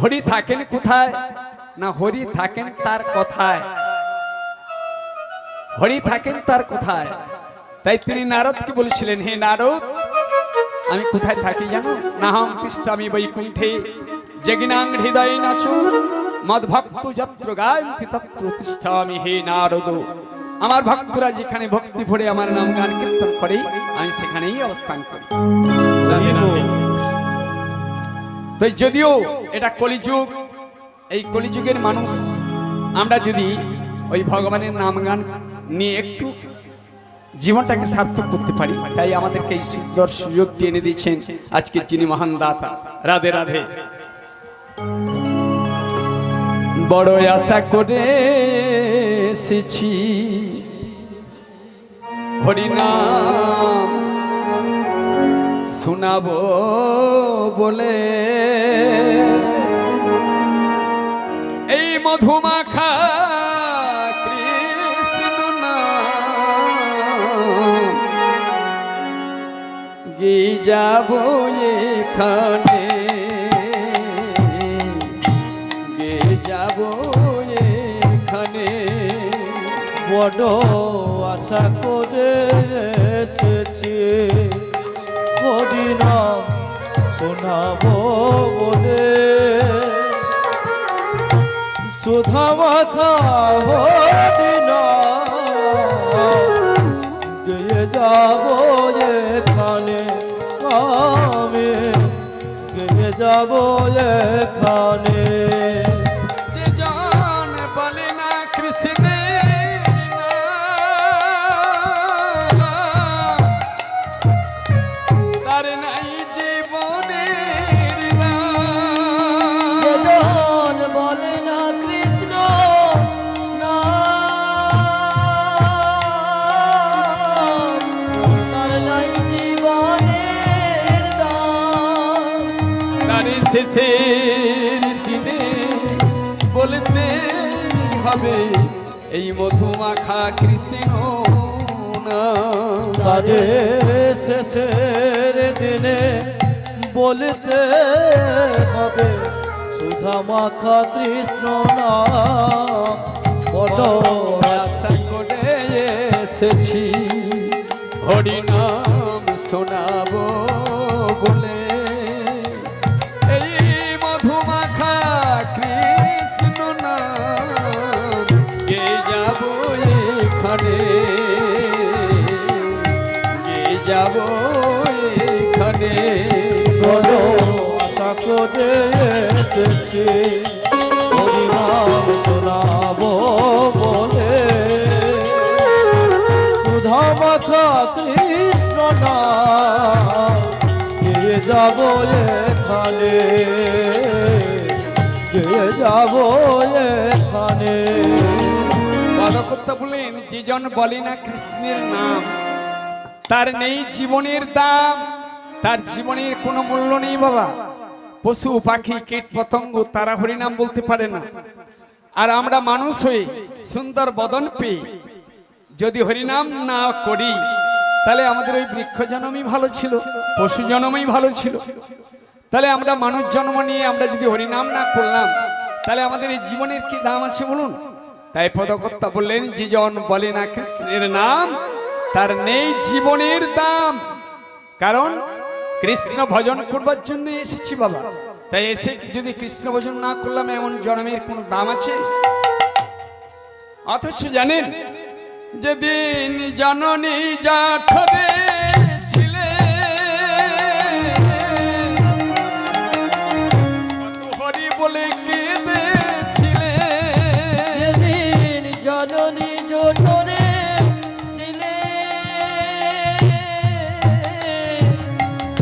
হরি থাকেন কোথায়? না হরি থাকেন তার কথায়। হরি থাকেন তার কথায়। তাই তিনি নারদকে বলেছিলেন, হে নারদ, আমি কোথায় থাকি জানো? নাহং তিষ্ঠামি বৈকুণ্ঠে জগিনাং হৃদয়ে নাচু মদ ভক্ত যত্র গায়ন্তি তত্র তিষ্ঠামি হে নারদ। আমার ভক্তরা যেখানে ভক্তি ভরে আমার নাম গান কীর্তন করে, আমি সেখানেই অবস্থান করি। তো যদিও এটা কলিযুগ, এই কলিযুগের মানুষ আমরা যদি ওই ভগবানের নাম গান নিয়ে একটু জীবনটাকে সার্থক করতে পারি, তাই আমাদেরকে এই সুন্দর সুযোগটি এনে দিয়েছেন আজকে যিনি মহান দাতা। রাধে রাধে। বড় আশা করে এসেছি হরিনাম শোনাবো বলে, এই মধুমাখা কৃষ্ণ নাম গে যাব এখানে, গে যাব এখানে। বড় আশা করে এসেছি হরিনাম শোনাবো বলে, সুধা মাখা হরিনাম গেয়ে যাবো এখানে, আমি গেয়ে যাবো এখানে। যে জন বলে না কৃষ্ণের নাম, তার নাই জীবনের নাম। যে জন বলে না কৃষ্ণ নাম, তার নাই জীবনের দাম। তার শেষের দিনে বলতে হবে এই মধুমাখা কৃষ্ণ নাম। তারে শেষের দিনে বলতে হবে সুধা মাখা কৃষ্ণ নাম। বড় আশা করে এসেছি হরিনাম শোনাবো বলে, এই মধুমাখা কৃষ্ণ নাম গে যাব এখানে, গে যাব এখানে। বড় আশা করে এসেছি হরিনাম শোনাবো বলে, সুধা মাখা কৃষ্ণ নাম গেয়ে যাবো এখানে, গেয়ে যাবো এখানে। পদকর্তা বলেন, যে জন বলে না কৃষ্ণের নাম, তার নেই জীবনের দাম, তার জীবনের কোনো মূল্য নেই বাবা। পশু পাখি কীট পতঙ্গ তারা হরিনাম বলতে পারে না, আর আমরা মানুষ হয়ে সুন্দর বদন পেয়ে যদি হরিনাম না করি, তাহলে আমাদের ওই বৃক্ষ জন্মই ভালো ছিল, পশু জন্মই ভালো ছিল। তাহলে আমরা মানুষ জন্ম নিয়ে আমরা যদি হরিনাম না করলাম, তাহলে আমাদের এই জীবনের কি দাম আছে বলুন? তাই পদকর্তা বললেন, যে জন বলে না কৃষ্ণের নাম, তার নেই জীবনের দাম। কারণ কৃষ্ণ ভজন করবার জন্য এসেছি বাবা। তাই এসে যদি কৃষ্ণ ভজন না করলাম, এমন জন্মের কোনো দাম আছে? অথচ জানেন, যেদিন জননী জঠরে ছিলে, কত হরি বলে কেঁদেছিলে। যেদিন জননী জঠরে ছিলে,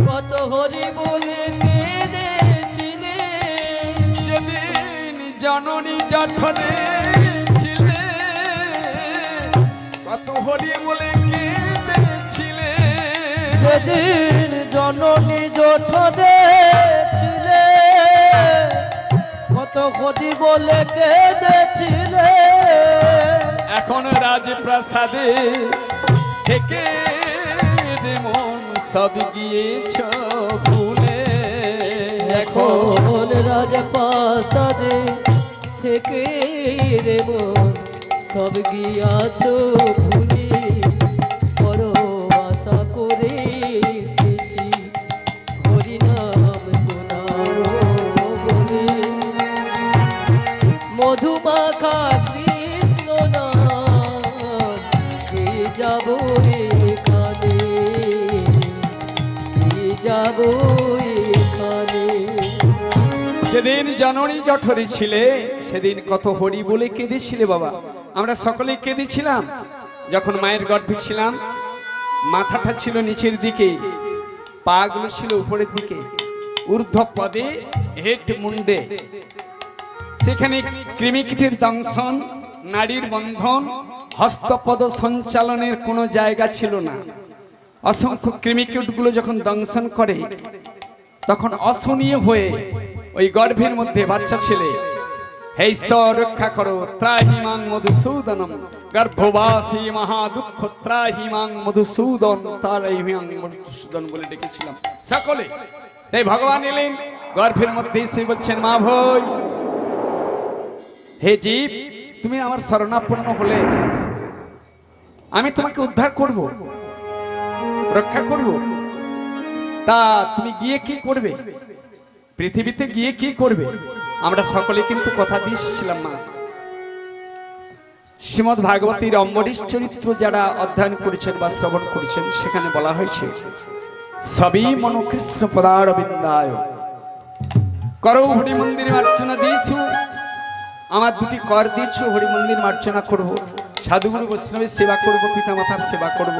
কত হরি বলে কেঁদেছিলে। যেদিন জননী জঠরে ছিলে, কত হরি বলে কেঁদেছিলে। যেদিন জননী জঠরে ছিলে, কত হরি বলে কেঁদেছিলে। এখন রাজপ্রাসাদে থেকে মন সব গিয়েছ ভুলে। এখন মন রাজা প্রাসাদে থেকে রে মন সব গিয়াছো ভুলি বড় আশা করে এসেছি হরিনাম শোনার বলে মধুমাখা কৃষ্ণ নাম কে যাব এখানে কে যাব এখানে যেদিন জননী জঠরে ছিলে সেদিন কত হরি বলে কেঁদেছিলে বাবা। আমরা সকলেই কেঁদেছিলাম। যখন মায়ের গর্ভে ছিলাম মাথাটা ছিল নিচের দিকে, পা গুলো ছিল উপরের দিকে, ঊর্ধ্ব পদে হেট মুন্ডে, সেখানে কৃমিকীটের দংশন, নাড়ির বন্ধন, হস্তপদ সঞ্চালনের কোনো জায়গা ছিল না। অসংখ্য কৃমিকীটগুলো যখন দংশন করে তখন অসহনীয় হয়ে ওই গর্ভের মধ্যে বাচ্চা ছেলে, হে ঈশ্বর রক্ষা করো, ত্রাহিমাং মধুসূদনম, গর্ভবাসী মহা দুঃখ ত্রাহিমাং মধুসূদন, ত্রাহিমাং মধুসূদন বলে ডেকেছিলাম সকলে। তাই ভগবান এলেন গর্ভের মধ্যে এসে বলছেন, মা ভই, হে জীব, তুমি আমার শরণাপন্ন হলে আমি তোমাকে উদ্ধার করব, রক্ষা করব। তা তুমি গিয়ে কি করবে, পৃথিবীতে গিয়ে কি করবে? আমরা সকলে কিন্তু কথা দিয়েছিলাম মা। শ্রীমদ্ ভাগবতীর অম্বরীশ চরিত্র যারা অধ্যয়ন করেছেন বা শ্রবণ করেছেন সেখানে বলা হয়েছে, সবই মনো কৃষ্ণ পদারবিন্দায় করো হরি মন্দির মার্চনা দিয়েছু, আমার দুটি কর দিয়েছ, হরি মন্দির মার্চনা করব, সাধুগুরু বৈষ্ণবের সেবা করব, পিতা মাতার সেবা করব,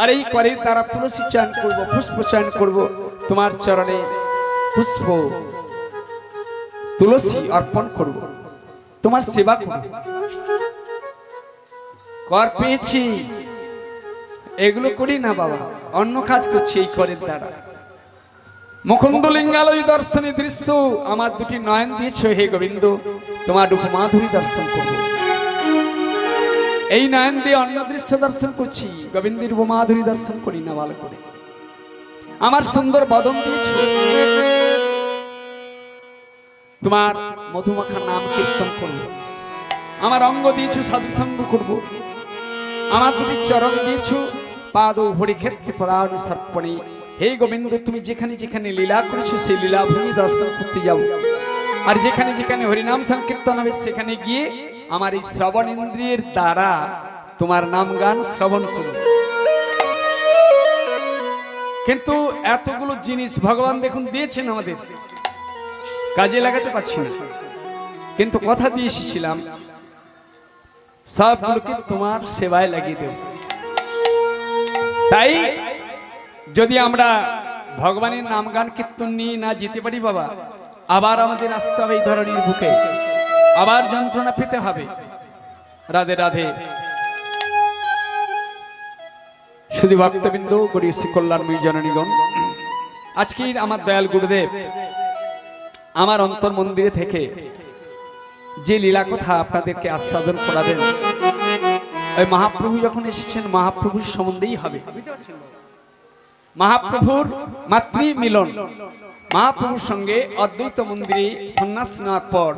আর এই করের দ্বারা তুলসী চয়ন করব, পুষ্প চয়ন করব, তোমার চরণে পুষ্প তুলসী অর্পণ করব, তোমার সেবা করব। কর পেয়েছি, এগুলো করি না বাবা, অন্য কাজ করছি এই করের দ্বারা। মুকুন্দ লিঙ্গালয় দর্শনী দৃশ্য আমার দুটি নয়ন দিয়েছ হে গোবিন্দ, তোমার রূপ মাধুরী দর্শন করব। এই নয়ন দিয়ে অন্য দৃশ্য দর্শন করছি, গোবিন্দের রূপ মাধুরী দর্শন করি না ভালো করে। আমার সুন্দর বদন দিয়েছ, তোমার মধুমাখা নাম কীর্তন করব। আমার অঙ্গ দিয়েছ, সাধু সঙ্গ করব। আমার দুটি চরণ দিয়েছ, পাদ হরিক্ষেত্রে পদানু সর্পণে। হে গোবিন্দ, তুমি যেখানে যেখানে লীলা করেছো সেই লীলা ভূমি দর্শন করতে যাও, আর যেখানে যেখানে হরিনাম সংকীর্তন হবে সেখানে গিয়ে আমার এই শ্রবণ ইন্দ্রিয়ের দ্বারা তোমার নাম গান শ্রবণ করব। কিন্তু এতগুলো জিনিস ভগবান দেখুন দিয়েছেন আমাদের, কাজে লাগাতে পারছি না, কিন্তু কথা দিয়ে এসেছিলাম সবগুলোকে তোমার সেবায় লাগিয়ে দেব। তাই যদি আমরা ভগবানের নাম গান কীর্তন নিয়ে না যেতে পারি বাবা, আবার আমাদের আসতে হবে এই ধরনের বুকে, আবার যন্ত্রণা পেতে হবে। রাধে রাধে। শুধু ভক্তবৃন্দ, গরিব কল্যাণময়ী জননীগণ, আজকের আমার দয়াল গুরুদেব আমার অন্তর মন্দিরে থেকে যে লীলা কথা আপনাদেরকে আস্বাদন করাবেন, ওই মহাপ্রভু যখন এসেছেন মহাপ্রভুর সম্বন্ধেই হবে। মহাপ্রভুর মাতৃ মিলন, মহাপ্রভুর সঙ্গে অদ্বৈত মন্দিরে সন্ন্যাস নেওয়ার পর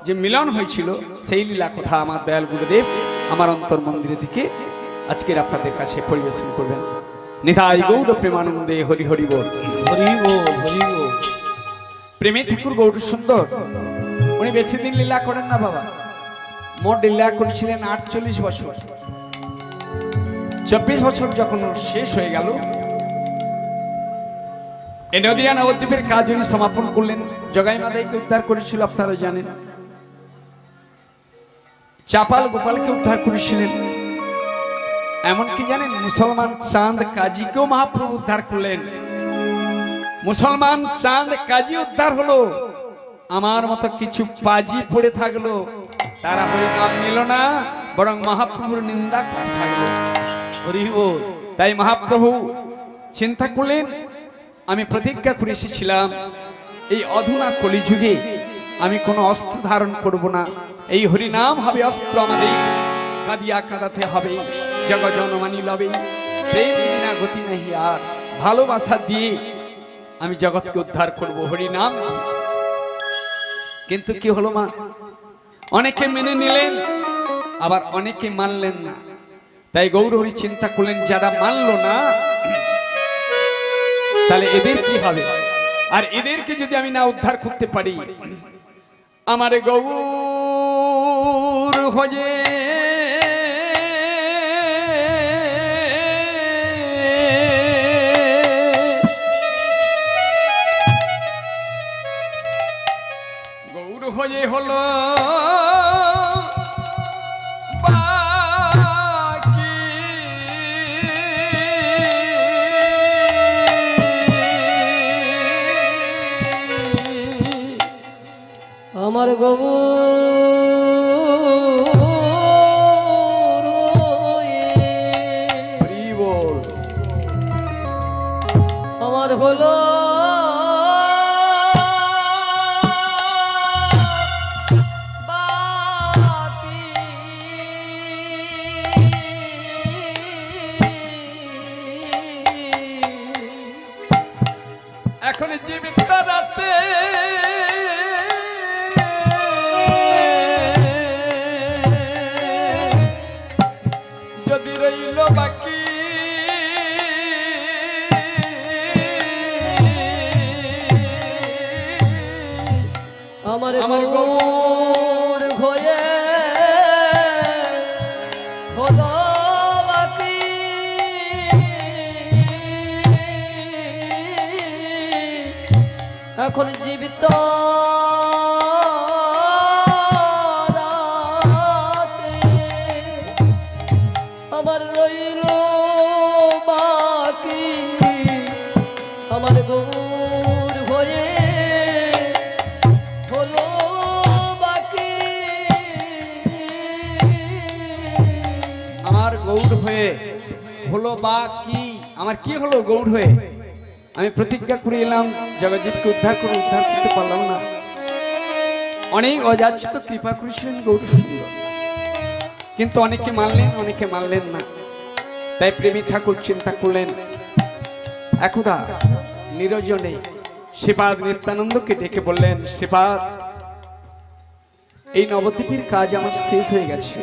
যে মিলন হয়েছিল সেই লীলা কথা আমার দয়াল গুরুদেব আমার অন্তর মন্দিরে থেকে আজকের আপনাদের কাছে পরিবেশন করবেন। নিতাই গৌর প্রেমানন্দে হরি হরি বল, হরি বল, হরি বল। প্রেমের ঠাকুর গৌর সুন্দর, উনি বেশি দিন লীলা করেন না বাবা, মোট লীলা করেছিলেন 48 বছর। 24 বছর যখন শেষ হয়ে গেল, এই নদিয়া নবদ্বীপের কাজ উনি সমাপন করলেন। জগাই মাদাইকে উদ্ধার করেছিল আপনারা জানেন, চাপাল গোপালকে উদ্ধার করেছিলেন, এমনকি জানেন মুসলমান চাঁদ কাজীকেও মহাপ্রভু উদ্ধার করলেন। মুসলমান চাঁদ কাজী উদ্ধার হলো, আমার মতো কিছু পাজি পড়ে থাকলো, তারা হরি নাম নিল না, বরং মহাপ্রভুর নিন্দা করতে থাকলো। তাই মহাপ্রভু চিন্তা করলেন, আমি প্রতিজ্ঞা করে এসেছিলাম এই অধুনা কলিযুগে আমি কোনো অস্ত্র ধারণ করব না, এই হরিনাম হবে অস্ত্র আমাদের, কাঁদিয়া কাঁদাতে হবে, জগজনমানি লবে, প্রেম বিনা গতি নাহি আর, ভালোবাসা দিয়ে আমি জগৎকে উদ্ধার করব হরিনাম। কিন্তু কি হলো মা, অনেকে মেনে নিলেন, আবার অনেকে মানলেন না। তাই গৌরহরি চিন্তা করলেন, যারা মানলো না তাহলে এদের কি হবে, আর এদেরকে যদি আমি না উদ্ধার করতে পারি, আমার গৌর হয়ে গৌর হয়ে হলো বাকি। আমার গৌর হরি বল। আমার হলো বাকি। এখন জীবিত রাতে যদি রইল বাকি, আমার গৌর হয়ে হলো বাকি। এখন জীবিত রাতে আমার রইল বাকি। আমার গৌর হয়ে হলো বাকি। আমার গৌর হয়ে হলো বা কি, আমার কি হলো গৌর হয়ে? আমি প্রতিজ্ঞা করে এলাম জগৎজীবকে উদ্ধার করে, উদ্ধার করতে পারলাম না। অনেক অযাচিত কৃপা করেছিলেন গৌর সুন্দর, কিন্তু অনেকে মানলেন, অনেকে মানলেন না। তাই প্রেমী ঠাকুর চিন্তা করলেন, একদা নিরজনে শ্রীপাদ নিত্যানন্দকে ডেকে বললেন, শ্রীপাদ, এই নবদ্বীপের কাজ আমার শেষ হয়ে গেছে।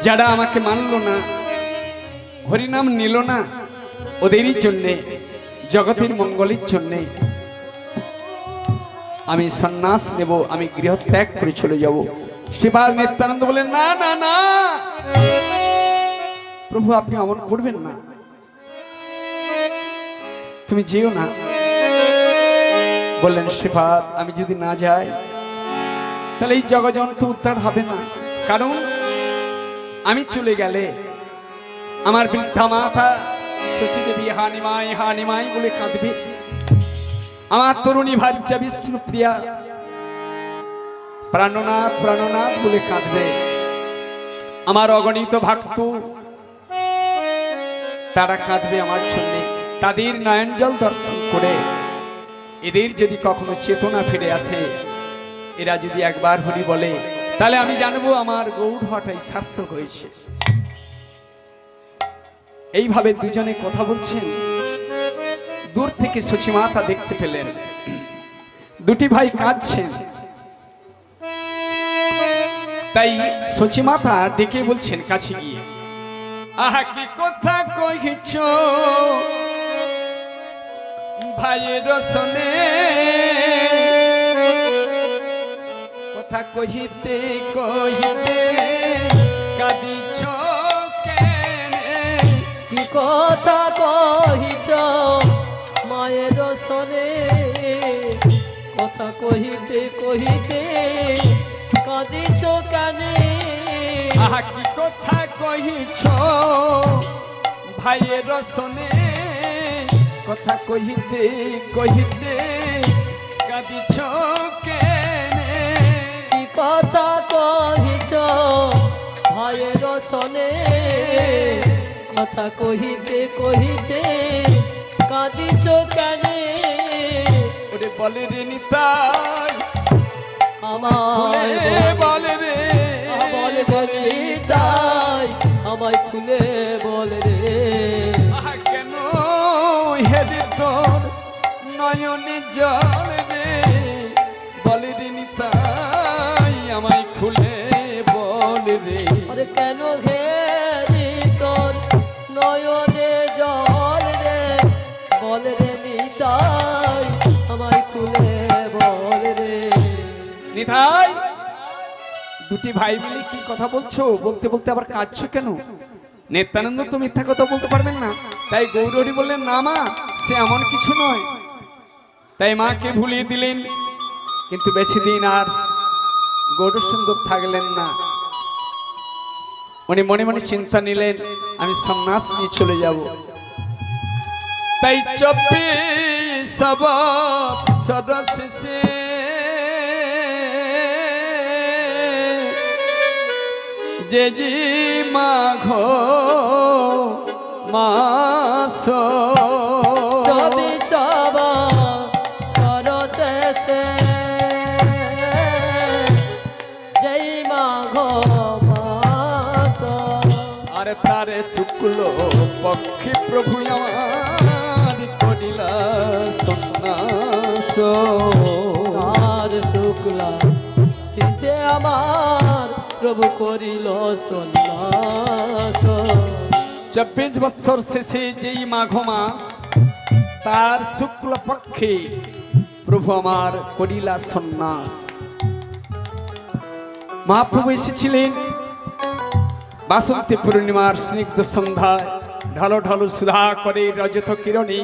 যারা আমাকে মানলো না, হরিনাম নিল না, ওদেরই জন্যে, জগতের মঙ্গলের জন্যে আমি সন্ন্যাস নেব, আমি গৃহত্যাগ করে চলে যাব। শ্রীপাদ নিত্যানন্দ বলেন, না না না প্রভু, আপনি অমন করবেন না, তুমি যেও না। বললেন, শ্রীপাদ, আমি যদি না যাই তাহলে এই জগজন্ত উদ্ধার হবে না। কারণ আমি চলে গেলে আমার বৃদ্ধা মাতা শচীদেবী হানিমাই হানিমাই বলে কাঁদবে, আমার তরুণী ভার্যা বিষ্ণুপ্রিয়া প্রাণনাথ প্রাণনাথ বলে কাঁদবে, আমার অগণিত ভক্ত তারা কাঁদবে আমার জন্য। তাদের নয়ন জল দর্শন করে এদের যদি কখনো চেতনা ফিরে আসে, এরা যদি একবার হরি বলে, তাহলে আমি জানবো আমার গৌর হওয়াটাই সার্থক হয়েছে। এইভাবে দুজনে কথা বলছেন। দূর থেকে সচিমাতা দেখতে পেলেন দুটি ভাই কাঁদছেন। তাই সচিমাতা ডেকে বলছেন কাছে গিয়ে, আহা কি কথা কইছ ভাইয়ের সনে, কথা কহিতে কহিতে কাঁদিছ কেনে, কি কথা কহিছ মায়ের সনে, কথা কহিতে কহিতে কাঁদিছ কেনে। আহা কি কথা কহিছ ভাইয়ের সনে, কথা কহিতে কহিতে কাঁদিছ কেনে, কি কথা কহিছ ভাইয়ের সনে, কথা কহিতে কহিতে কাঁদিছ কেনে। ওরে বলে রে নিতাই, আমায় বলে রে, বলে রে নিতাই, আমায় খুলে বলে রে। আহা কেন হেরে তোর নয়নে জল রে, কেন ঘেরি তোর নয়নে জল রে, বল রে নিতাই আমায় খুলে বল রে। নিতাই, দুটি ভাই মিলে কি কথা বলছো? বলতে বলতে আবার কাঁদছো কেন? নিত্যানন্দ তো মিথ্যা কথা বলতে পারবেন না, তাই গৌরহরি বললেন না মা, সে এমন কিছু নয়। তাই মাকে ভুলিয়ে দিলেন, কিন্তু বেশি দিন আর গৌরসুন্দর থাকলেন না। উনি মনে মনে চিন্তা নিলেন, আমি সন্ন্যাস নিয়ে চলে যাব। তাই 24 বৎসর শেষে যে জি মাঘ মাস 24 বৎসর শেষে যেই মাঘ মাস, আর তারে শুক্ল পক্ষে প্রভু আমার করিলা সন্ন্যাস। তার শুক্লা তিথে আমার প্রভু করিল সন্ন্যাস। 24 বৎসর শেষে যেই মাঘ মাস, তার শুক্ল পক্ষে প্রভু আমার করিলা সন্ন্যাস। মহাপ্রভু এসেছিলেন বাসন্তী পূর্ণিমার স্নিগ্ধ সন্ধ্যায়, ঢালো ঢালো সুধা করে রজত কিরণে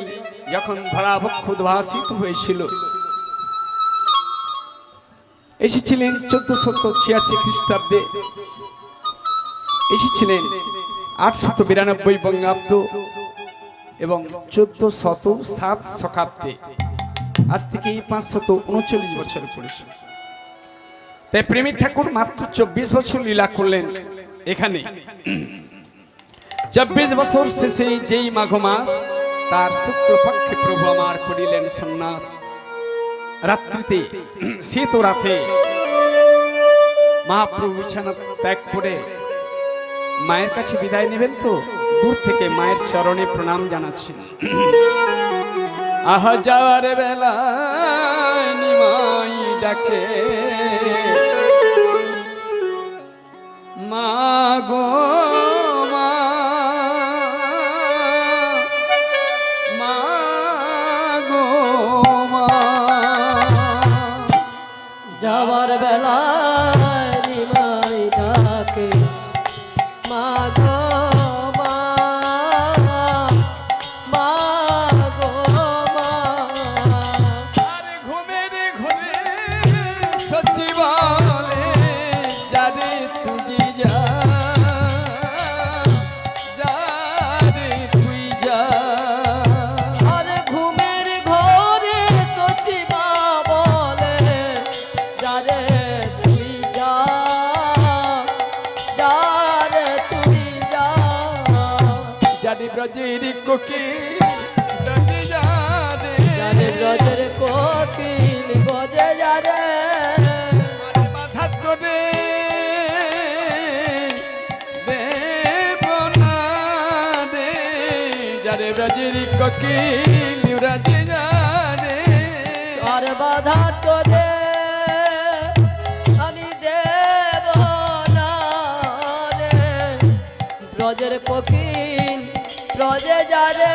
যখন ধরাবক্ষ উদ্ভাসিত হয়েছিল। এসেছিলেন 1486 খ্রিস্টাব্দে, এসেছিলেন 892 বঙ্গাব্দ এবং 1407 শকাব্দে। আজ থেকে 539 বছর পড়েছে। তাই প্রেমের ঠাকুর মাত্র 24 বছর লীলা করলেন এখানে। 24 বছর শেষে যেই মাঘ মাস, তার শুক্লপক্ষে প্রভু আমার করিলেন সন্ন্যাস। রাত্রিতে, শীত রাতে মহাপ্রভু বিছানা ত্যাগ করে মায়ের কাছে বিদায় নেবেন, তো দূর থেকে মায়ের চরণে প্রণাম জানাচ্ছেন। আহা যাওয়ার বেলা নিমাই ডাকে, মা গো মা, মা গো মা। যাওয়ার বেলা নিমাই ডাকে, মা গো মা, মা গো মা। আর ঘুমের ঘুরে সচিবালে যারে তুই যা, যারে তুই যা। আর ঘুমের ঘরে সচিবা বলে যারে তুই যা, যারে তুই যা। যারে ব্রজের কোকি ডাকে যারে, যারে ব্রজের কোকিল গজে যারে, বাধা করে দেব না রে। যারে ব্রজের কোকিল রাজে যারে, আর বাধা তোরে আমি দেব না রে। ব্রজের কোকিল ব্রজে যারে।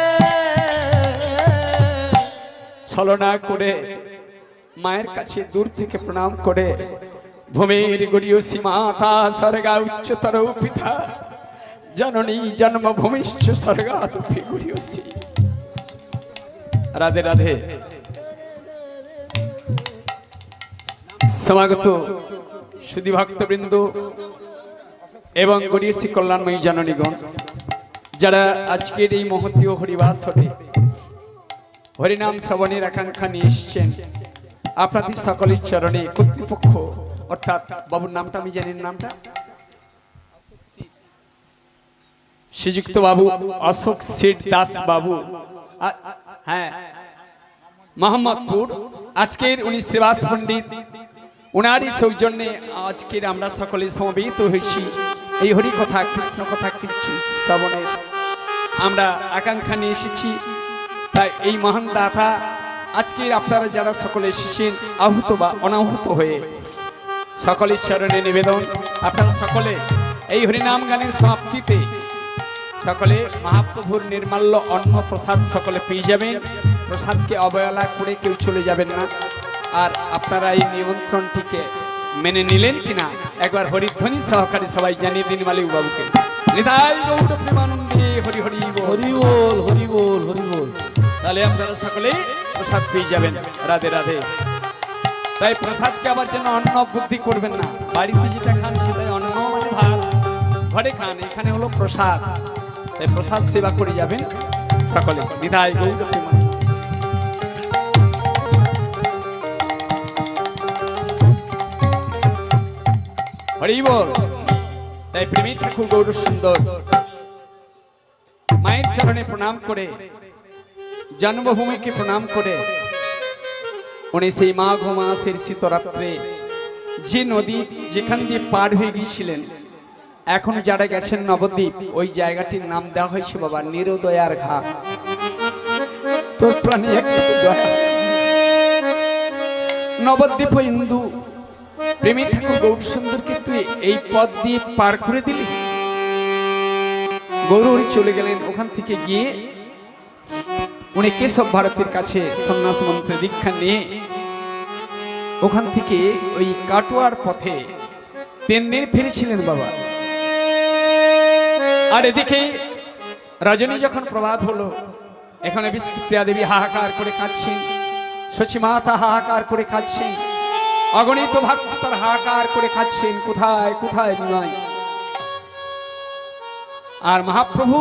ছলনা করে মায়ের কাছে দূর থেকে প্রণাম করে, ভূমির গড়ীয় সীমাতা স্বর্গা উচ্চতর পিতা, জননী জন্মভূমিশ্চ স্বর্গাদপি গড়ীয়সী। রাধে রাধে। সমাগত সুধী ভক্তবৃন্দ এবং গড়ীয়সী কল্যাণময়ী জননীগণ, যারা আজকের এই মহতীয় হরিবাসরে হরিনাম শ্রবণের আকাঙ্ক্ষা নিয়ে এসছেন, আপনাদের সকলের চরণে কর্তৃপক্ষ, অর্থাৎ বাবুর নামটা আমি জানি, নামটা শ্রীযুক্ত বাবু অশোক শেঠ দাস বাবু, হ্যাঁ মোহাম্মদপুর, আজকের উনি শ্রীবাস পণ্ডিত, ওনারই সৌজন্যে আজকের আমরা সকলে সমবেত হয়েছি এই হরি কথা কৃষ্ণ কথা কিছু শ্রবণের আমরা আকাঙ্ক্ষা নিয়ে এসেছি। তাই এই মহান দাতা আজকের আপনারা যারা সকলে এসেছেন আহত বা অনাহত হয়ে, সকলের চরণে নিবেদন আপনারা সকলে এই হরিনাম গানের সমাপ্তিতে সকলে মহাপ্রভুর নির্মাল্য অন্ন প্রসাদ সকলে পেয়ে যাবেন। প্রসাদকে অবহেলা করে কেউ চলে যাবেন না। আর আপনারা এই নিমন্ত্রণটিকে মেনে নিলেন কিনা একবার হরিধ্বনি সহকারে সবাই জানিয়ে দিন মালিক বাবুকে। নিতাই গৌর প্রেমানন্দে হরি হরি বল। হরি বল, হরি বল, হরি বল। তাহলে আপনারা সকলে প্রসাদ পেয়ে যাবেন। রাধে রাধে। তাই প্রসাদকে আবার যেন অন্ন বুদ্ধি করবেন না। বাড়িতে যেটা খান সেটাই অন্ন মানে ভাত, ঘরে খান, এখানে হলো প্রসাদ। তাই প্রসাদ সেবা করে যাবেন সকলে। নিতাই গৌর প্রেমানন্দে। হরি বল। তাই প্রেমী ঠাকুর গৌর সুন্দর মায়ের চরণে প্রণাম করে, জন্মভূমিকে প্রণাম করে উনি সেই মাঘ মাসের শীতরাত্রে যে নদী যেখান দিয়ে পার হয়ে গিয়েছিলেন, এখন যারা গেছেন নবদ্বীপ, ওই জায়গাটির নাম দেওয়া হয়েছে বাবা নিরোদয়ার ঘাট। তোর প্রাণী একটু দয়া। নবদ্বীপ হিন্দু প্রেমী ঠাকুর গৌর সুন্দরকে তুই এই পথ দিয়ে পার করে দিলি। গৌরী চলে গেলেন। ওখান থেকে গিয়ে উনি কেশব ভারতীর কাছে সন্ন্যাস মন্ত্রে দীক্ষা নিয়ে ওখান থেকে ওই কাটোয়ার পথে 3 দিন ফিরেছিলেন বাবা। আর এদিকে রজনী যখন প্রভাত হলো, এখানে বিষ্ণুপ্রিয়া দেবী হাহাকার করে কাঁদছেন, শচী মাতা হাহাকার করে কাঁদছেন, অগণিত ভক্ত তার হাহাকার করে কাঁদছেন, কোথায় কোথায় নিমাই। আর মহাপ্রভু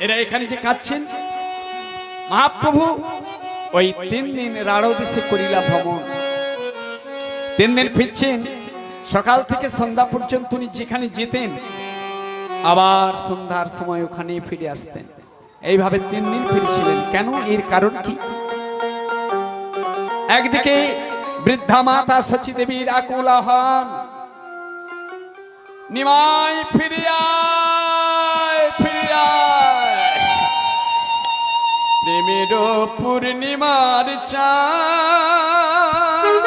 এরা এখানে যে কাঁদছেন, মহাপ্রভু ওই 3 দিন রাড়ো দেশে করিলা ভ্রমণ। 3 দিন ফিরছেন, সকাল থেকে সন্ধ্যা পর্যন্ত উনি যেখানে যেতেন আবার সন্ধ্যার সময় ওখানে ফিরে আসতেন। এইভাবে 3 দিন ফিরছিলেন। কেন? এর কারণ কি? একদিকে বৃদ্ধা মাতা শচী দেবীর আকুল আহ্বান, নিমাই ফিরে আয়, ফিরে আয়। প্রেমের পূর্ণিমার চাঁদ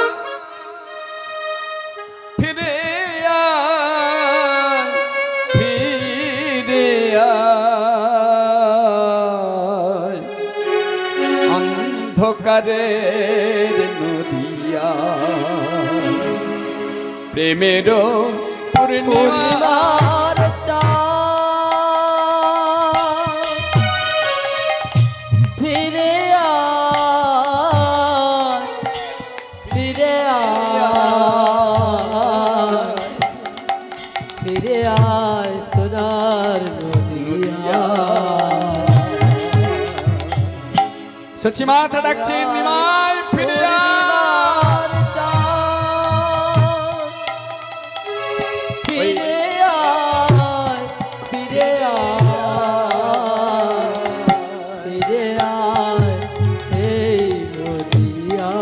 ফিরে আয়, ফিরে আয়। অন্ধকারের নদিয়া প্রেমের পূর্ণিমার চাঁদ ফিরে আয়, ফিরে আয়, ফিরে আয় সোনার নদিয়া। শচী মাতা ডাকছেন, নিমাই ফিরে আয়। ফিরে আয়, ফিরে আয়, ফিরে আয় এই নদিয়া।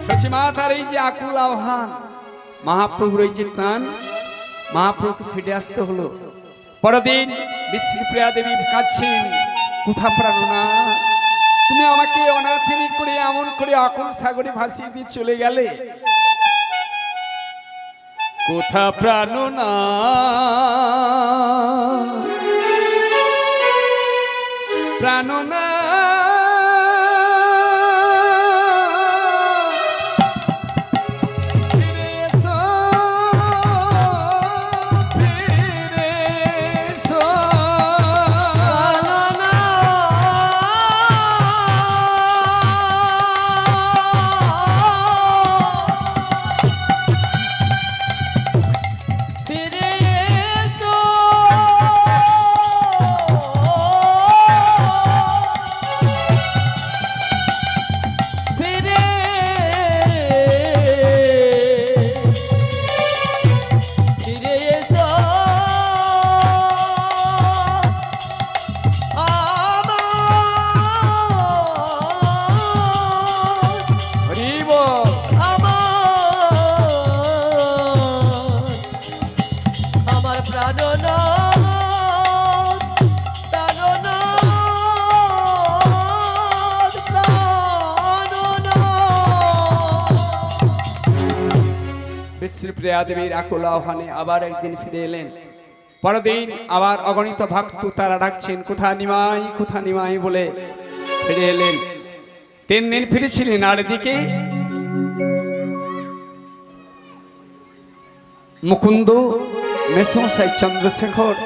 শচী মাতার এই যে আকুল আহ্বান, মহাপ্রভুর এই যে টান, মহাপ্রভুকে ফিরে আসতে হলো। পরদিন বিষ্ণুপ্রিয়া দেবী কাঁদছেন, কোথা প্রাণনা, তুমি আমাকে অনাথিনী করে এমন করে আকুল সাগরে ভাসিয়ে দিয়ে চলে গেলে। কোথা প্রাণনা, প্রাণনা ফিরে এসো, ফিরে এসো। ফিরে এসো, সুপ্রিয়া দেবীর আকুল আহ্বানে আবার একদিন ফিরে এলেন। পরদিন আবার অগণিত ভক্ত তারা ডাকছেন কোথা নিমাই বলে ফিরে এলেন। 3 দিন ফিরেছিলেন। আর এদিকে মুকুন্দ, মেসমশাই চন্দ্রশেখর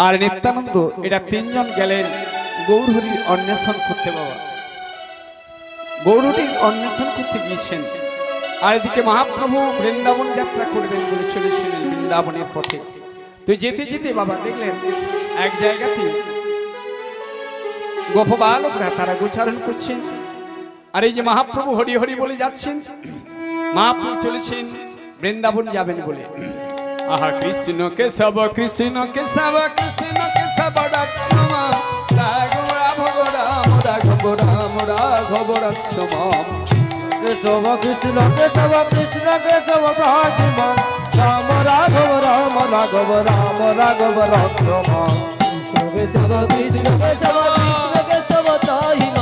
আর নিত্যানন্দ, এরা 3 জন গেলেন গৌরহরির অন্বেষণ করতে। বাবা গৌরহরির অন্বেষণ করতে গিয়েছেন। আর এদিকে মহাপ্রভু বৃন্দাবন যাত্রা করবেন বলে চলেছিলেন বৃন্দাবনের পথে। তো যেতে যেতে বাবা দেখলেন এক জায়গাতে গোপবালকরা তারা গোচারণ করছেন। আর এই যে মহাপ্রভু হরি হরি বলে যাচ্ছেন, মহাপ্রভু চলেছেন বৃন্দাবন যাবেন বলে। আহা কৃষ্ণ কেশব কৃষ্ণ কেশব কৃষ্ণ কেশব রাক্ষম রাঘব রাম রাঘব রাম রাঘব রাক্ষম কেশব কৃষ্ণ কেশব কৃষ্ণ কেশব রাঘব রাম রাঘব রাম রাঘব রাম রাঘব রাক্ষম কেশব কৃষ্ণ কেশব কৃষ্ণ কেশব তাহিম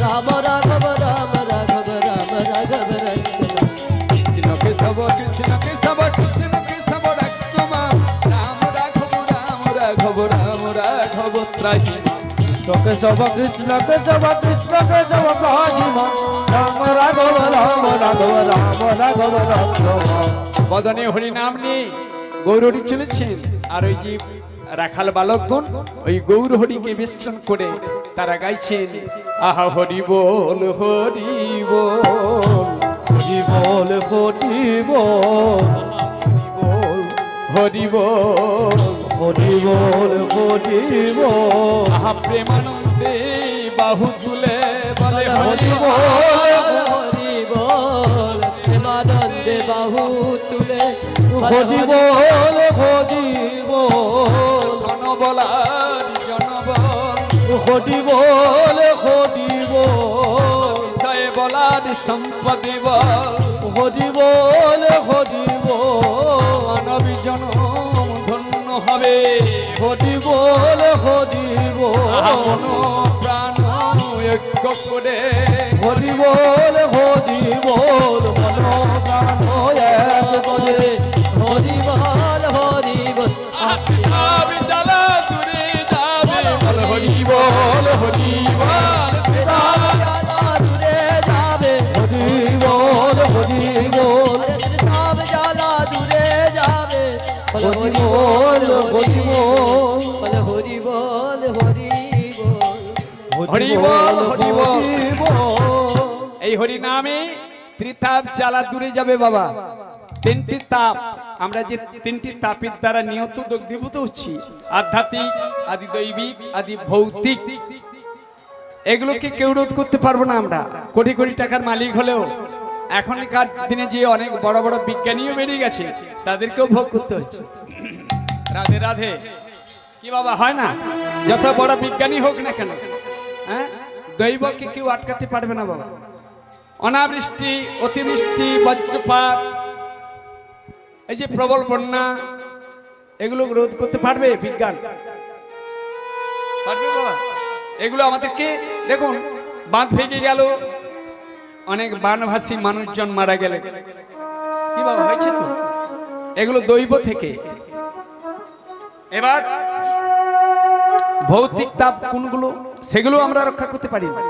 রাম রাঘব রাম রাঘব রাম রাঘব রাক্ষম কৃষ্ণ কেশব কৃষ্ণ কেশব কৃষ্ণ কেশব রাক্ষম রাম রাঘব রাম রাঘব রাম রাঘব ত্রাহিম কেশব কৃষ্ণ কেশব কৃষ্ণ কেশব তাহিম রাম রাঘব রাম রাঘব রাম রাঘব রাক্ষম। বদনে হরি নাম নিয়ে গৌরহরি চলেছেন। আর ওই যে রাখাল বালকগণ ওই গৌরহরিকে বেষ্টন করে তারা গাইছেন আহা হরি বল হরি বল হরি বল হরি বল হরি বল হরি বল হরি বল আহা প্রেমানন্দে বাহু তুলে বলে হরি বল হরি বল প্রেমানন্দে বাহু তুলে হরি বল হরি বল জনবলার জনবল হরি বল হরি বল বিষয়ে বলার সম্পদে বল হরি বল হরি বল মানবী জনম ধন্য হবে হরি বল হরি মন বল প্রাণ যজ্ঞ করে হরি বল হরি বল মন প্রাণ এক করে হরি বল হরি বল আবি জ্বালা দূরে যাবে বল হরি বল হরি বল দূরে যাবে হরি বল হরি বল সব জ্বালা দূরে যাবে হরি বল হরি বল হরি বল হরি বল হরি বল হরি বল। হরি বল এই হরি নামে ত্রিতাপ জ্বালা দূরে যাবে বাবা। 3টি তাপ, আমরা যে 3টি তাপের দ্বারা নিয়ত দগ্ধীভূত হচ্ছি, আধ্যাত্মিক, আদি দৈবিক, আদি ভৌতিক, এগুলোকে কেউ রোধ করতে পারবো না। আমরা কোটি কোটি টাকার মালিক হলেও এখনকার দিনে যে অনেক বড় বড় বিজ্ঞানীও বেরিয়ে গেছে, তাদেরকেও ভোগ করতে হচ্ছে। রাধে রাধে। কি বাবা হয় না? যত বড় বিজ্ঞানী হোক না কেন, হ্যাঁ, দৈবকে কেউ আটকাতে পারবে না বাবা। অনাবৃষ্টি, অতিবৃষ্টি, বজ্রপাত, এই যে প্রবল বন্যা, এগুলো রোধ করতে পারবে বিজ্ঞান? পারবে বাবা? এগুলো আমাদেরকে দেখুন, বাঁধ ভেঙে গেল, অনেক বানভাসী মানুষজন মারা গেলে, কি বাবা হয়েছে তো? এগুলো দৈব থেকে। এবার ভৌতিক তাপ কোনগুলো, সেগুলো আমরা রক্ষা করতে পারি না।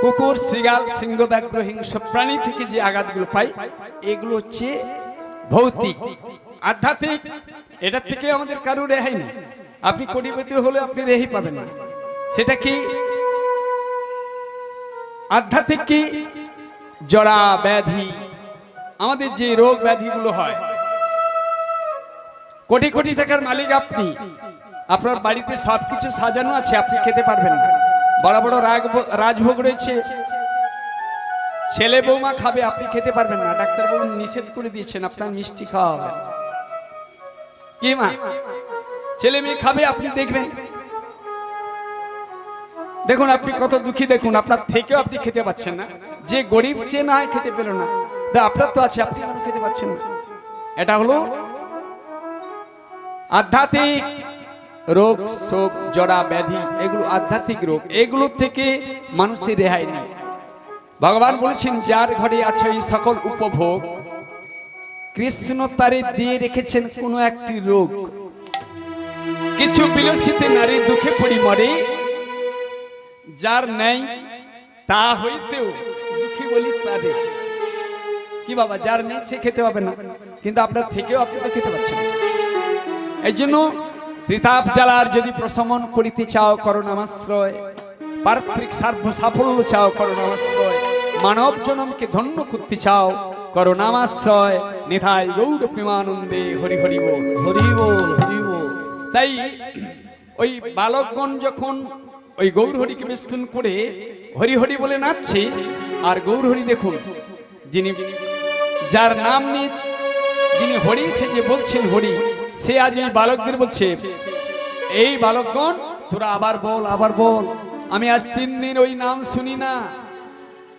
কুকুর, শৃগাল, সিংহ, ব্যাঘ্র, হিংস্র প্রাণী থেকে যে আঘাতগুলো পাই, এগুলো হচ্ছে ভৌতিক। আধ্যাত্মিক, এটার থেকে আমাদের কারো রেহাই নেই। আপনি কোটিপতি হলে আপনি রেহাই পাবেন না। সেটা কি আধ্যাত্মিক? কি জরা ব্যাধি, আমাদের যে রোগ ব্যাধিগুলো হয়, কোটি কোটি টাকার মালিক আপনি, আপনার বাড়িতে সবকিছু সাজানো আছে, আপনি খেতে পারবেন না। বড় বড় রাজভোগ রয়েছে, ছেলে বৌমা খাবে, আপনি খেতে পারবেন না। ডাক্তারবাবু নিষেধ করে দিয়েছেন আপনার মিষ্টি খাওয়া হবে। কি মা, ছেলে মেয়ে খাবে, আপনি দেখবেন। দেখুন আপনি কত দুঃখী, দেখুন আপনার থেকেও আপনি খেতে পাচ্ছেন না। যে গরিব সে না হয় খেতে পেল না, আপনার তো আছে, আপনি কেন খেতে পাচ্ছেন না? এটা হলো আধ্যাত্মিক রোগ, শোক, জরা ব্যাধি, এগুলো আধ্যাত্মিক রোগ। এগুলো থেকে মানুষের রেহাই নেই ভগবান বলেছেন যার ঘরে আছে এই সকল উপভোগ, কৃষ্ণ তারে দিয়ে রেখেছেন কোনো একটি রোগ। কিছু বিলসিত নারী দুঃখে পড়ি মরে, যার নেই তা হইতেও দুঃখী বলি তারে। কি বাবা, যার নেই সে খেতে পাবে না, কিন্তু আপনার থেকেও আপনি তো খেতে পাচ্ছেন। এই জন্য ত্রিতাপ জ্বালার যদি প্রশমন করিতে চাও করো নামাশ্রয়, পার্থিক সাফল্য চাও করো নামাশ্রয়, মানব জনমকে ধন্য করতে চাও করো নামাশ্রয়। নিধাই গৌর প্রেমানন্দে হরি হরি বল, হরি বল, হরি বল। তাই ওই বালকগণ যখন ওই গৌর হরিকে বেষ্টন করে হরি হরি বলে নাচছে, আর গৌর হরি দেখুন, যিনি যার নাম নিয়ে যিনি হরি সে যে বলছেন হরি, সে আজ ওই বালকদের বলছে, এই বালকগণ তোরা আবার বল, আবার বল, আমি আজ 3 দিন ওই নাম শুনি না।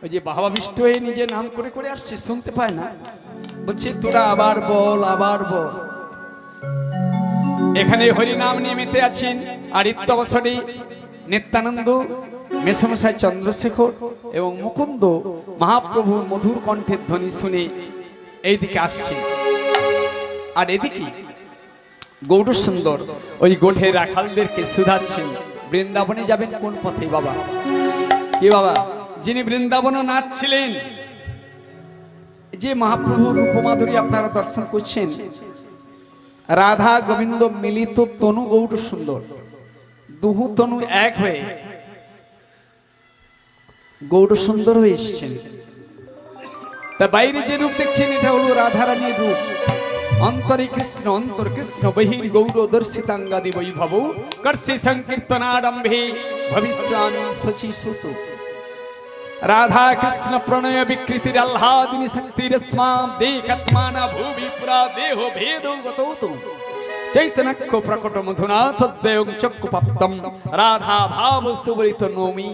ওই যে ভাবাবিষ্ট হয়ে নিজে নাম করে করে আসছে, শুনতে পায় না, বলছে তোরা আবার বল, আবার বল। এখানে হরি নাম নিয়ে মেতে আছেন। আর ইত্য অবসরে নিত্যানন্দ, মেসমশাই চন্দ্রশেখর এবং মুকুন্দ মহাপ্রভুর মধুর কণ্ঠের ধ্বনি শুনে এইদিকে আসছেন। আর এদিকে গৌর সুন্দর ওই গোঠে রাখালদেরকে শুধাচ্ছেন, বৃন্দাবনে যাবেন কোন পথে বাবা? কি বাবা, যিনি বৃন্দাবনে নাচছিলেন, যে মহাপ্রভুর রূপমাধুরী আপনারা দর্শন করছেন, রাধা গোবিন্দ মিলিত তনু গৌর সুন্দর, দুহু তনু এক হয়ে গৌর সুন্দর হয়ে এসেছেন। তা বাইরে যে রূপ দেখছেন এটা হলো রাধারানীর রূপ। অন্তরে কৃষ্ণ, অন্তর কৃষ্ণ, বহির গৌর দর্শিতাঙ্গাদি বৈভব, কর্ষি সংকীর্তনারম্ভে ভবিষ্যামি শশী সুত। রাধা কৃষ্ণ প্রণয় বিকৃতির আহ্লাদিনী শক্তির স্মাম দেখাত্মানা ভুবি পুরা দেহ ভেদ গত চৈতন্যক্ষ প্রকট মধুনা তদ্দেয়ং চক্ষু প্রাপ্তম রাধা ভাব সুবরিত নমি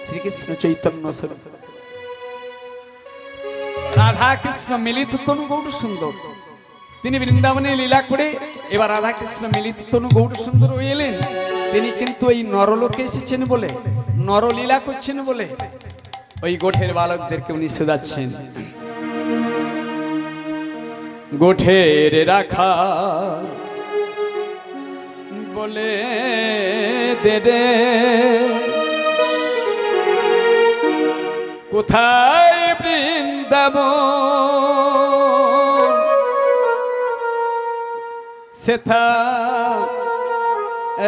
শ্রীকৃষ্ণ চৈতন্য স্বরূপ। রাধা কৃষ্ণ মিলিত তনু গৌর সুন্দর, তিনি বৃন্দাবনে লীলা করে এবার রাধা কৃষ্ণ মিলিত তনু গৌর সুন্দর হয়ে এলেন। তিনি কিন্তু এই নরলোকে এসেছেন বলে, নরলীলা করছেন বলে ওই গোঠের বালকদেরকে উনি শুধাচ্ছেন। গোঠের রাখা বলে দে রে, কোথায় বৃন্দাবন সেথা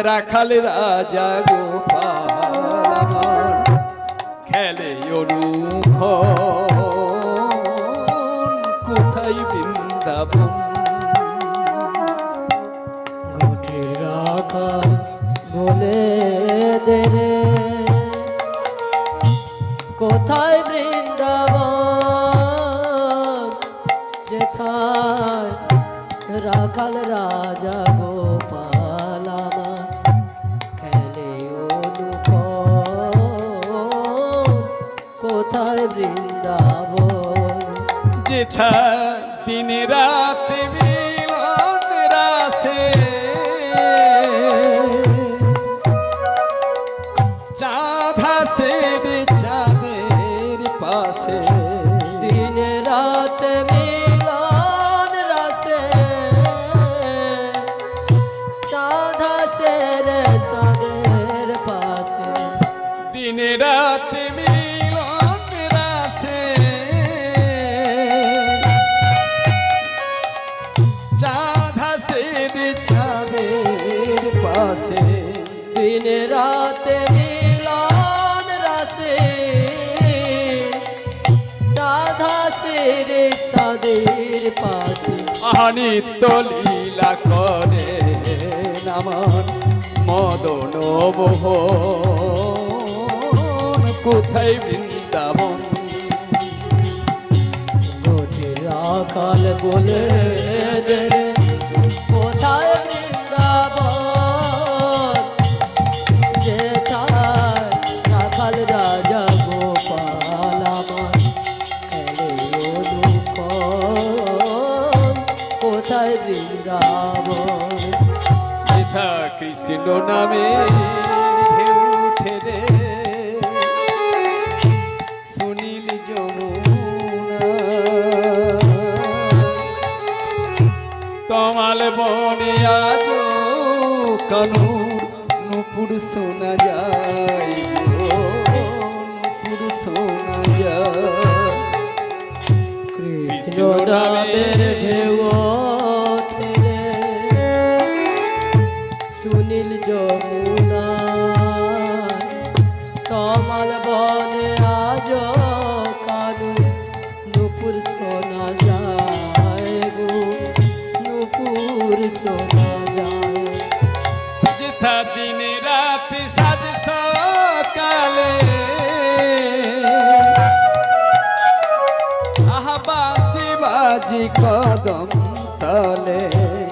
রাখাল রাজা গোপাল, খেলে অনুখ কোথায় বৃন্দাবন। গোঠের রাখাল বলে দে রে, কোথায় বৃন্দাবন যেথায় রাখাল রাজা গোপাল আমার, খেলে অনুখ কোথায় বৃন্দাবন। যেথা দিন রাত মিলন রাসে, চাঁদ হাসে চাঁদের পাশে, দিন রাত মিলন রাসে, চাঁদ হাসে রে চাঁদের পাশে। দিন রাত মিলন রাসে, চাঁদ হাসে চাঁদের পাশে। দিন রাত মিলন রাসে, চাঁদ হাসে রে চাঁদের পাশে। নিত্য লীলা করে নামান মদন মোহন, কোথায় বৃন্দাবন। গোঠের রাখাল বলে দে রে, কোথায় বৃন্দাবন যেথায় রাখাল রাজা গোপাল আমার, খেলে অনুখ কোথায় বৃন্দাবন। যেথা কৃষ্ণ নামে ঢেউ উঠে রে, সুনীল বনে আজ কানুর নুপুর শোনা যায় গো, নুপুর শোনা যায়। কৃষ্ণ নামের ঢেউ ওঠে রে সুনীল যমুনা, কমল বনে আজ কানু নুপুর শোনা যায় গো, নুপুর শোনা যায়। যেথা দিন রাত সাজ সকালে আহবাসি বাজি কদম তলে,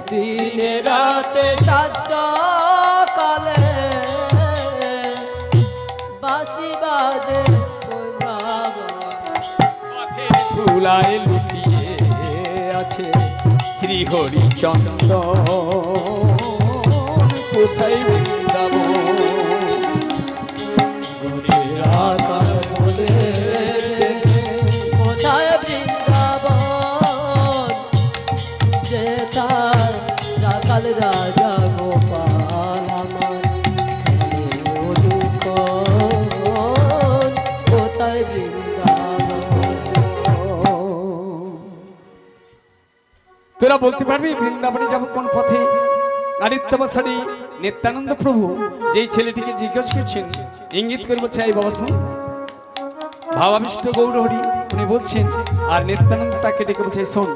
দিনে রাতে সাত সকালে বাঁশি বাজে ওই বাবা। পথের ধুলায় লুটিয়ে আছে শ্রী হরিচন্দ্র, কোথায় বৃন্দাবন? আকার বলে কোথায় বৃন্দাবন, যেথায় রাখাল রাজা গোপাল আমার মধুকর, কোথায় বৃন্দাবন। তোরা বলতে পারবি বৃন্দাবনে যাব কোন পথে? আদিত্যবসারী নিত্যানন্দ প্রভু যেই ছেলেটিকে জিজ্ঞেস করছেন, ইঙ্গিত করে বলছে এই বাবা শোন, ভাবাবিষ্ট গৌরহরি উনি বলছেন, আর নিত্যানন্দ তাকে ডেকে বলছে শোন,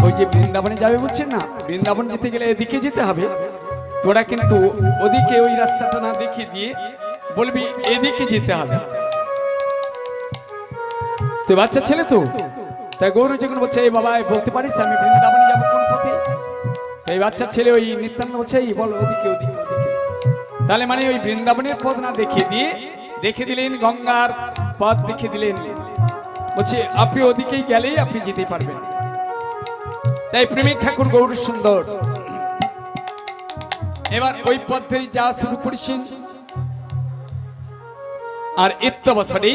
ওই যে বৃন্দাবনে যাবে বলছেন না, বৃন্দাবন যেতে গেলে এদিকে যেতে হবে, তোরা কিন্তু ওদিকে ওই রাস্তাটা না দেখিয়ে দিয়ে বলবি এদিকে যেতে হবে। তো বাচ্চা ছেলে তো, তাই গৌর যখন বলছে এই বাবা বলতে পারিস আমি বৃন্দাবনে যাবো কোন পথে? এই বাচ্চা ছেলে ওই নিত্যানন্দ বলছে এই বল ওদিকে ওদিকে ওদিকে। তাহলে মানে ওই বৃন্দাবনের পথ না দেখিয়ে দিয়ে দেখে দিলেন গঙ্গার পথ দেখিয়ে দিলেন, বলছে আপনি ওদিকেই গেলেই আপনি যেতে পারবেন। তাই প্রেমিক ঠাকুর গৌর সুন্দর এবার ওই পথ ধরে যাওয়া শুরু করেছেন। আর ইত্যবসরে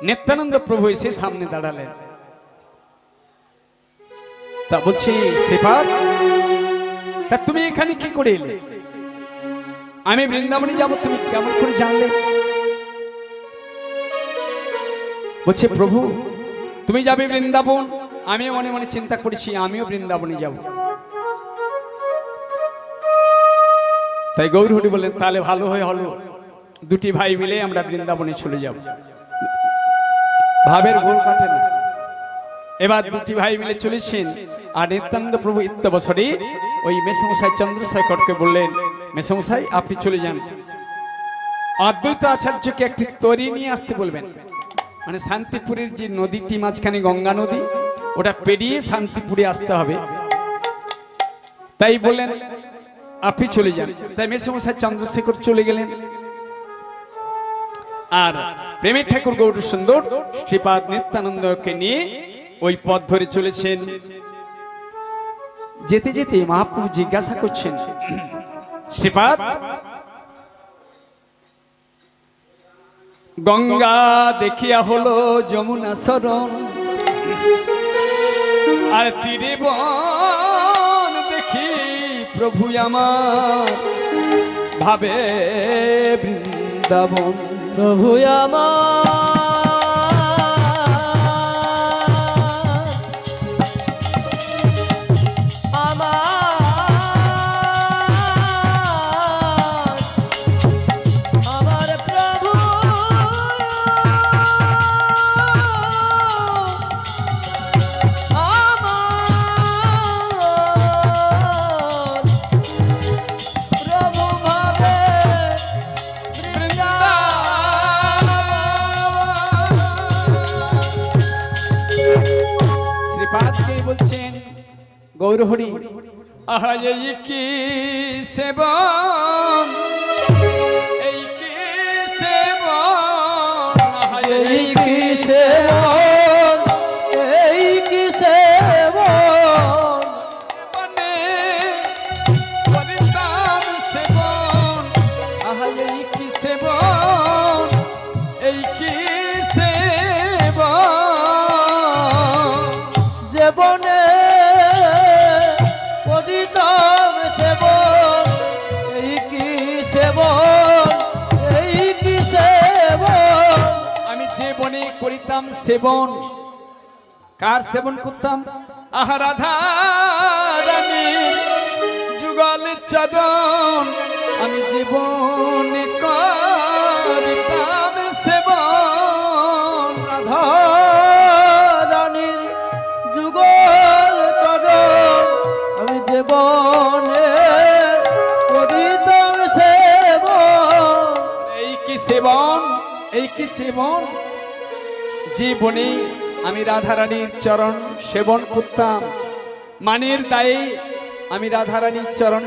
নিত্যানন্দ প্রভু এসে সামনে দাঁড়ালেন। তা বলছি শ্রীপাদ, তা তুমি এখানে কি করে এলে? আমি বৃন্দাবনে যাব তুমি কেমন করে জানলে? বলছে প্রভু তুমি যাবে বৃন্দাবন, আমিও মনে মনে চিন্তা করেছি আমিও বৃন্দাবনে যাব। তাই গৌরহরি বললেন তাহলে ভালো হয়ে হলো, দুটি ভাই মিলে আমরা বৃন্দাবনে চলে যাব। ভাবের গোল কাটে না। এবার দুটি ভাই মিলে চলেছেন। আর নিত্যানন্দ প্রভু ইত্যবসরে ওই মেসমশাই চন্দ্রশেখরকে বললেন, মেসমশাই আপনি চলে যান, অদ্বৈত আচার্যকে একটি তরি নিয়ে আসতে বলবেন। মানে শান্তিপুরের যে নদীটি মাঝখানে গঙ্গা নদী, ওটা পেরিয়ে শান্তিপুরে আসতে হবে। তাই বললেন আপনি চলে যান। তাই মেসমশাই চন্দ্রশেখর চলে গেলেন। আর প্রেমের ঠাকুর গৌর সুন্দর শ্রীপাদ নিত্যানন্দকে নিয়ে ওই পথ ধরে চলেছেন। যেতে যেতে মহাপ্রভু জিজ্ঞাসা করছেন, শ্রীপাদ গঙ্গা দেখিয়া হলো যমুনা শরণ, আর তীরে বন দেখি প্রভু আমার ভাবে বৃন্দাবন। প্রভু আমার আমার প্রভু আমার প্রভু ভাবে শ্রীপাদকে বলছেন গৌরহরি, আহা এই কি সেবন, এই কি সেবন, আহা এই কি সেবন, এই কি সেবন, মানে পরিতাপ সেবন, আহা এই কি সেবন, এই কি সেবন, জীবনে পতিত করতাম সেবন। কার সেবন করতাম? আহা রাধা রানীর যুগল চরণ আমি জীবনে করতাম সেবন। রাধা রানীর যুগল চরণ আমি জীবনে করিতাম সেবন। এই কি সেবন, এই কি সেবন! জীবনে আমি রাধারানীর চরণ সেবন করতাম। মানের দায়ে আমি রাধারানীর চরণ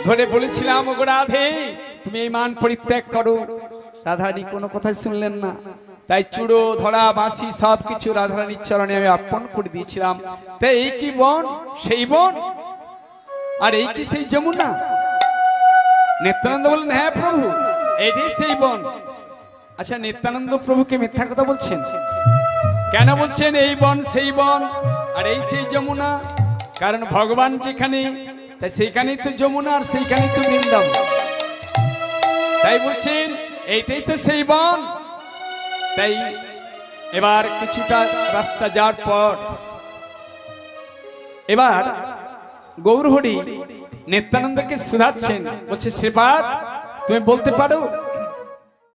ধরে বলেছিলাম, ওগো রাধে তুমি এই মান পরিত্যাগ করো। রাধারানী কোনো কথাই শুনলেন না, তাই চূড়ো ধরা বাঁশি সব কিছু রাধারানীর চরণে আমি অর্পণ করে দিয়েছিলাম। তাই এই কি বন, সেই বন, আর এই কি সেই যমুনা? নিত্যানন্দ বললেন, হ্যাঁ প্রভু, এটাই সেই বন। আচ্ছা, নিত্যানন্দ প্রভুকে মিথ্যা কথা বলছেন কেন? বলছেন এই বন সেই বন আর এই সেই যমুনা। কারণ ভগবান যেখানে, তাই সেইখানেই তো যমুনা আর সেইখানেই তো বৃন্দাবন। তাই বলছেন এইটাই তো সেই বন। তাই এবার কিছুটা রাস্তা যাওয়ার পর এবার গৌরহরি নিত্যানন্দকে শুধাচ্ছেন, বলছে শ্রীপাদ তুমি বলতে পারো